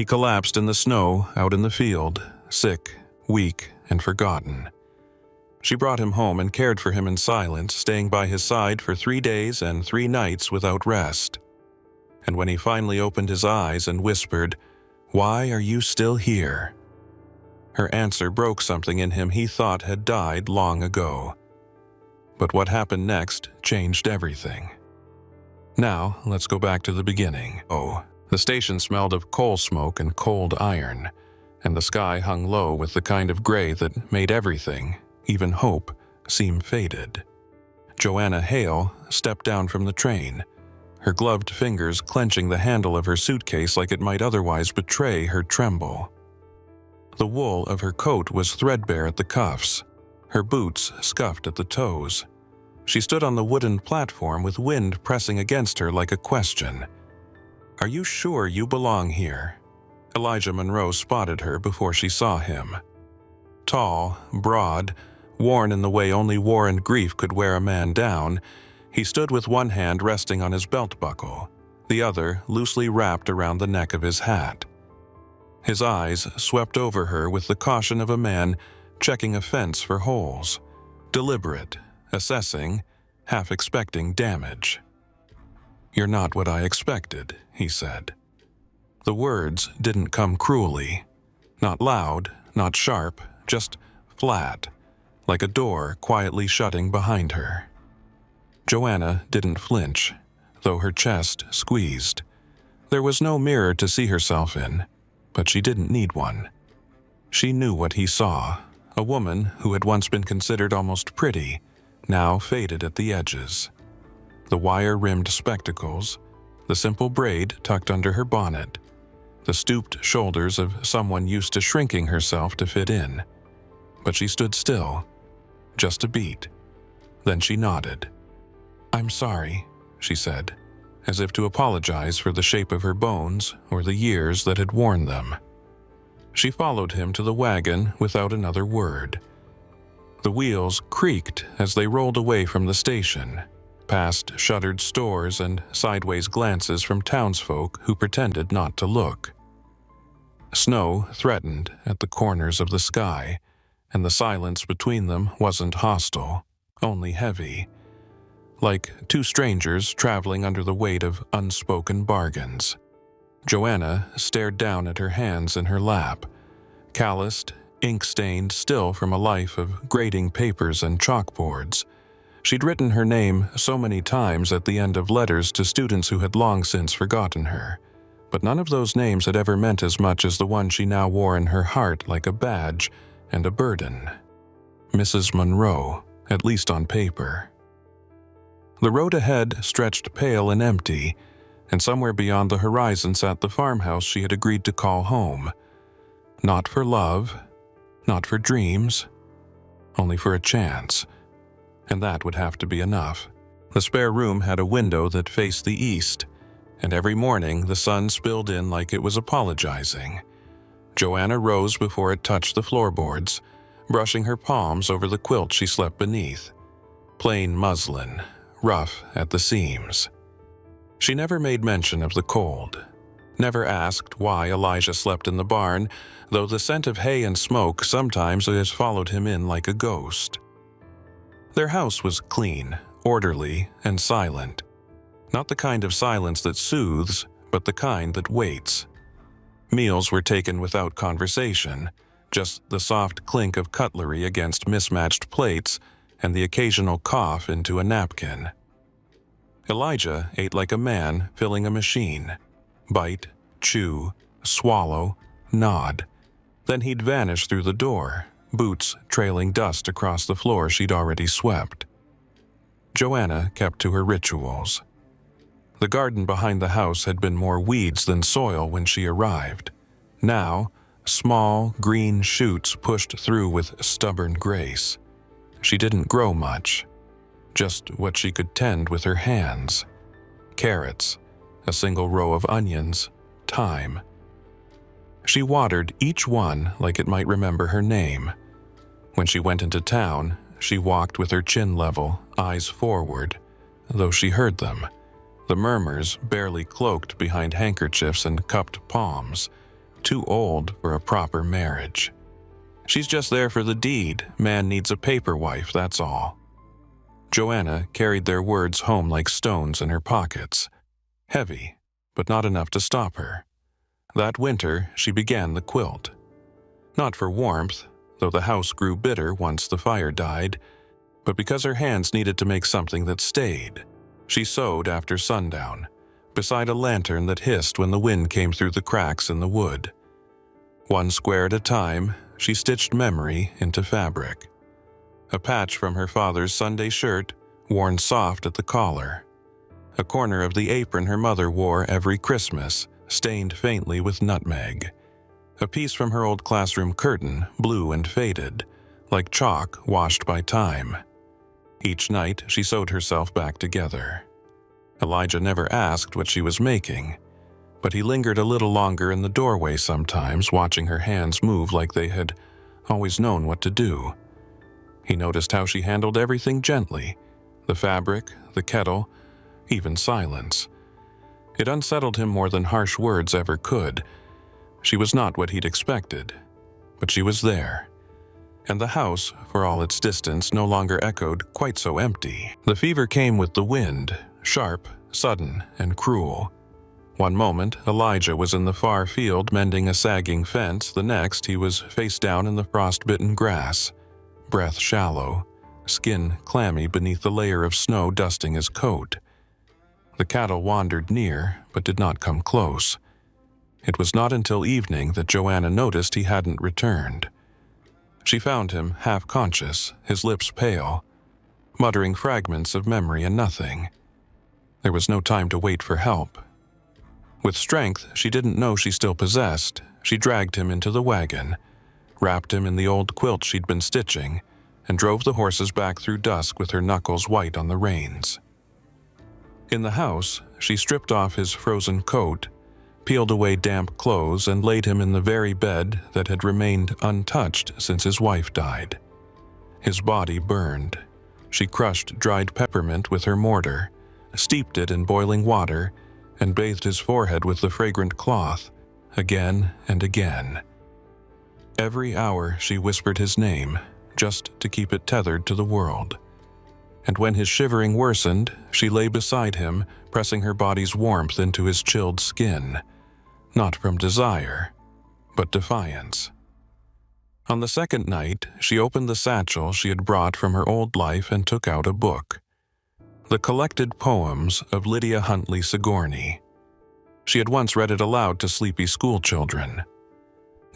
He collapsed in the snow out in the field, sick, weak, and forgotten. She brought him home and cared for him in silence, staying by his side for 3 days and 3 nights without rest. And when he finally opened his eyes and whispered, "Why are you still here?" her answer broke something in him he thought had died long ago. But what happened next changed everything. Now, let's go back to the beginning. The station smelled of coal smoke and cold iron, and the sky hung low with the kind of gray that made everything, even hope, seem faded. Joanna Hale stepped down from the train, her gloved fingers clenching the handle of her suitcase like it might otherwise betray her tremble. The wool of her coat was threadbare at the cuffs, her boots scuffed at the toes. She stood on the wooden platform with wind pressing against her like a question. "Are you sure you belong here?" Elijah Monroe spotted her before she saw him. Tall, broad, worn in the way only war and grief could wear a man down, he stood with one hand resting on his belt buckle, the other loosely wrapped around the neck of his hat. His eyes swept over her with the caution of a man checking a fence for holes, deliberate, assessing, half expecting damage. "You're not what I expected," he said. The words didn't come cruelly. Not loud, not sharp, just flat, like a door quietly shutting behind her. Joanna didn't flinch, though her chest squeezed. There was no mirror to see herself in, but she didn't need one. She knew what he saw, a woman who had once been considered almost pretty, now faded at the edges. The wire-rimmed spectacles, the simple braid tucked under her bonnet, the stooped shoulders of someone used to shrinking herself to fit in. But she stood still, just a beat. Then she nodded. "I'm sorry," she said, as if to apologize for the shape of her bones or the years that had worn them. She followed him to the wagon without another word. The wheels creaked as they rolled away from the station, past shuttered stores and sideways glances from townsfolk who pretended not to look. Snow threatened at the corners of the sky, and the silence between them wasn't hostile, only heavy, like two strangers traveling under the weight of unspoken bargains. Joanna stared down at her hands in her lap, calloused, ink-stained still from a life of grading papers and chalkboards. She'd written her name so many times at the end of letters to students who had long since forgotten her, but none of those names had ever meant as much as the one she now wore in her heart like a badge and a burden. Mrs. Monroe, at least on paper. The road ahead stretched pale and empty, and somewhere beyond the horizon sat the farmhouse she had agreed to call home. Not for love, not for dreams, only for a chance. And that would have to be enough. The spare room had a window that faced the east, and every morning the sun spilled in like it was apologizing. Joanna rose before it touched the floorboards, brushing her palms over the quilt she slept beneath. Plain muslin, rough at the seams. She never made mention of the cold, never asked why Elijah slept in the barn, though the scent of hay and smoke sometimes had followed him in like a ghost. Their house was clean, orderly, and silent. Not the kind of silence that soothes, but the kind that waits. Meals were taken without conversation, just the soft clink of cutlery against mismatched plates and the occasional cough into a napkin. Elijah ate like a man filling a machine. Bite, chew, swallow, nod. Then he'd vanish through the door, boots trailing dust across the floor she'd already swept. Joanna kept to her rituals. The garden behind the house had been more weeds than soil when she arrived. Now, small, green shoots pushed through with stubborn grace. She didn't grow much, just what she could tend with her hands. Carrots, a single row of onions, thyme. She watered each one like it might remember her name. When she went into town, she walked with her chin level, eyes forward, though she heard them. The murmurs barely cloaked behind handkerchiefs and cupped palms, too old for a proper marriage. She's just there for the deed. Man needs a paper wife, that's all. Joanna carried their words home like stones in her pockets. Heavy, but not enough to stop her. That winter, she began the quilt. Not for warmth, though the house grew bitter once the fire died, but because her hands needed to make something that stayed. She sewed after sundown, beside a lantern that hissed when the wind came through the cracks in the wood. One square at a time, she stitched memory into fabric. A patch from her father's Sunday shirt, worn soft at the collar. A corner of the apron her mother wore every Christmas, stained faintly with nutmeg. A piece from her old classroom curtain, blue and faded, like chalk washed by time. Each night, she sewed herself back together. Elijah never asked what she was making, but he lingered a little longer in the doorway sometimes, watching her hands move like they had always known what to do. He noticed how she handled everything gently, the fabric, the kettle, even silence. It unsettled him more than harsh words ever could. She was not what he'd expected, but she was there. And the house, for all its distance, no longer echoed quite so empty. The fever came with the wind, sharp, sudden, and cruel. One moment, Elijah was in the far field mending a sagging fence. The next, he was face down in the frost-bitten grass, breath shallow, skin clammy beneath the layer of snow dusting his coat. The cattle wandered near, but did not come close. It was not until evening that Joanna noticed he hadn't returned. She found him half-conscious, his lips pale, muttering fragments of memory and nothing. There was no time to wait for help. With strength she didn't know she still possessed, she dragged him into the wagon, wrapped him in the old quilt she'd been stitching, and drove the horses back through dusk with her knuckles white on the reins. In the house, she stripped off his frozen coat, peeled away damp clothes, and laid him in the very bed that had remained untouched since his wife died. His body burned. She crushed dried peppermint with her mortar, steeped it in boiling water, and bathed his forehead with the fragrant cloth, again and again. Every hour she whispered his name, just to keep it tethered to the world. And when his shivering worsened, she lay beside him, pressing her body's warmth into his chilled skin, not from desire, but defiance. On the second night, she opened the satchel she had brought from her old life and took out a book. The collected poems of Lydia Huntley Sigourney. She had once read it aloud to sleepy schoolchildren.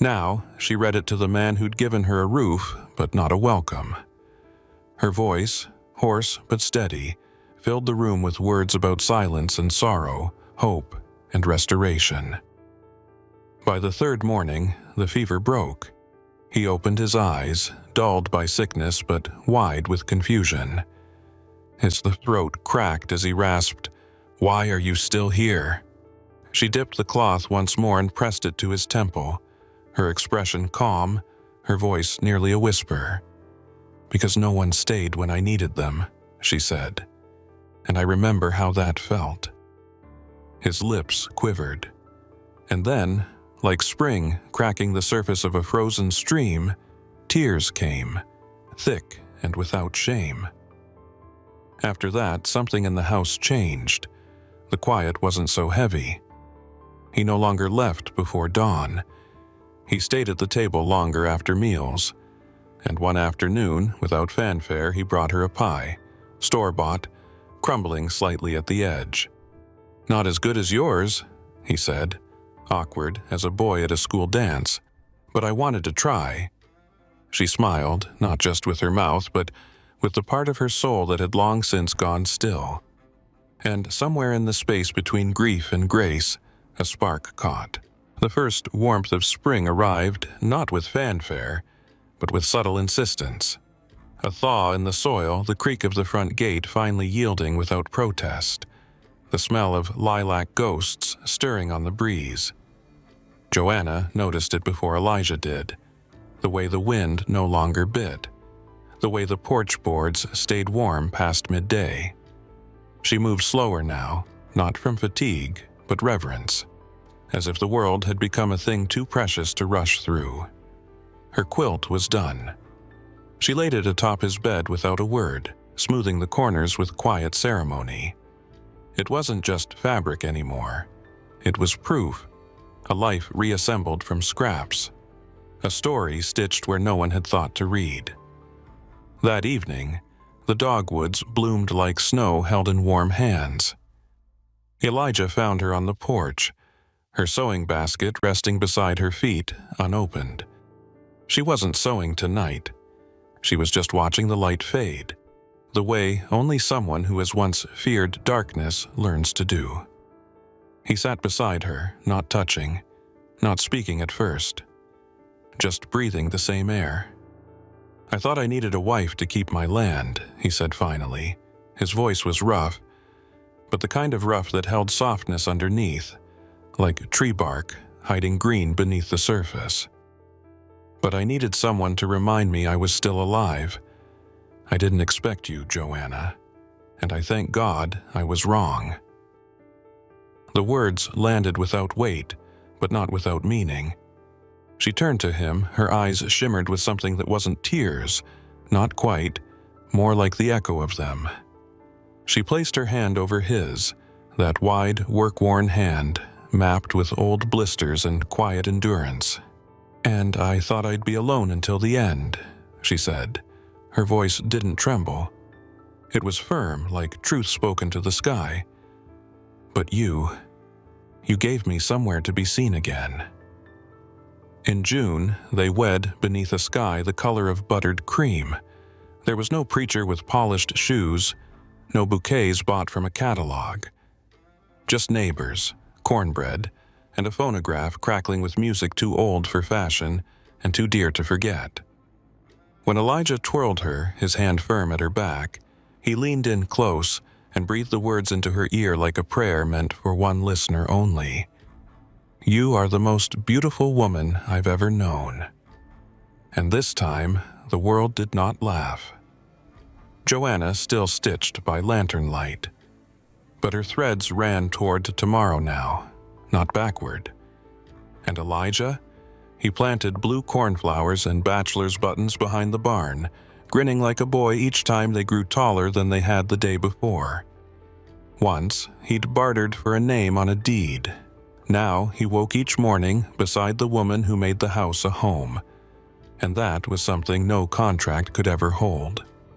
Now, she read it to the man who'd given her a roof, but not a welcome. Her voice, hoarse but steady, filled the room with words about silence and sorrow, hope and restoration. By the third morning, the fever broke. He opened his eyes, dulled by sickness but wide with confusion. His throat cracked as he rasped, "Why are you still here?" She dipped the cloth once more and pressed it to his temple, her expression calm, her voice nearly a whisper. "Because no one stayed when I needed them," she said, "and I remember how that felt." His lips quivered, and then, like spring cracking the surface of a frozen stream, tears came, thick and without shame. After that, something in the house changed. The quiet wasn't so heavy. He no longer left before dawn. He stayed at the table longer after meals, and one afternoon, without fanfare, he brought her a pie, store-bought, crumbling slightly at the edge. "Not as good as yours," he said, awkward as a boy at a school dance, "but I wanted to try." She smiled, not just with her mouth, but with the part of her soul that had long since gone still. And somewhere in the space between grief and grace, a spark caught. The first warmth of spring arrived, not with fanfare, but with subtle insistence. A thaw in the soil, the creak of the front gate finally yielding without protest, the smell of lilac ghosts stirring on the breeze. Joanna noticed it before Elijah did, the way the wind no longer bit, the way the porch boards stayed warm past midday. She moved slower now, not from fatigue, but reverence. as if the world had become a thing too precious to rush through. Her quilt was done. She laid it atop his bed without a word, smoothing the corners with quiet ceremony. It wasn't just fabric anymore. It was proof, a life reassembled from scraps, a story stitched where no one had thought to read. That evening, the dogwoods bloomed like snow held in warm hands. Elijah found her on the porch, her sewing basket resting beside her feet, unopened. She wasn't sewing tonight. She was just watching the light fade, the way only someone who has once feared darkness learns to do. He sat beside her, not touching, not speaking at first, just breathing the same air. "I thought I needed a wife to keep my land," he said finally. His voice was rough, but the kind of rough that held softness underneath, like tree bark hiding green beneath the surface. "But I needed someone to remind me I was still alive. I didn't expect you, Joanna, and I thank God I was wrong." The words landed without weight, but not without meaning. She turned to him, her eyes shimmered with something that wasn't tears, not quite, more like the echo of them. She placed her hand over his, that wide, work-worn hand, mapped with old blisters and quiet endurance. "And I thought I'd be alone until the end," she said. Her voice didn't tremble. It was firm, like truth spoken to the sky. "But you gave me somewhere to be seen again." In June, they wed beneath a sky the color of buttered cream. There was no preacher with polished shoes, no bouquets bought from a catalog. Just neighbors, cornbread, and a phonograph crackling with music too old for fashion and too dear to forget. When Elijah twirled her, his hand firm at her back, he leaned in close and breathed the words into her ear like a prayer meant for one listener only. "You are the most beautiful woman I've ever known." And this time, the world did not laugh. Joanna still stitched by lantern light, but her threads ran toward tomorrow now, not backward. And Elijah? He planted blue cornflowers and bachelor's buttons behind the barn, grinning like a boy each time they grew taller than they had the day before. Once, he'd bartered for a name on a deed. Now he woke each morning beside the woman who made the house a home, and that was something no contract could ever hold.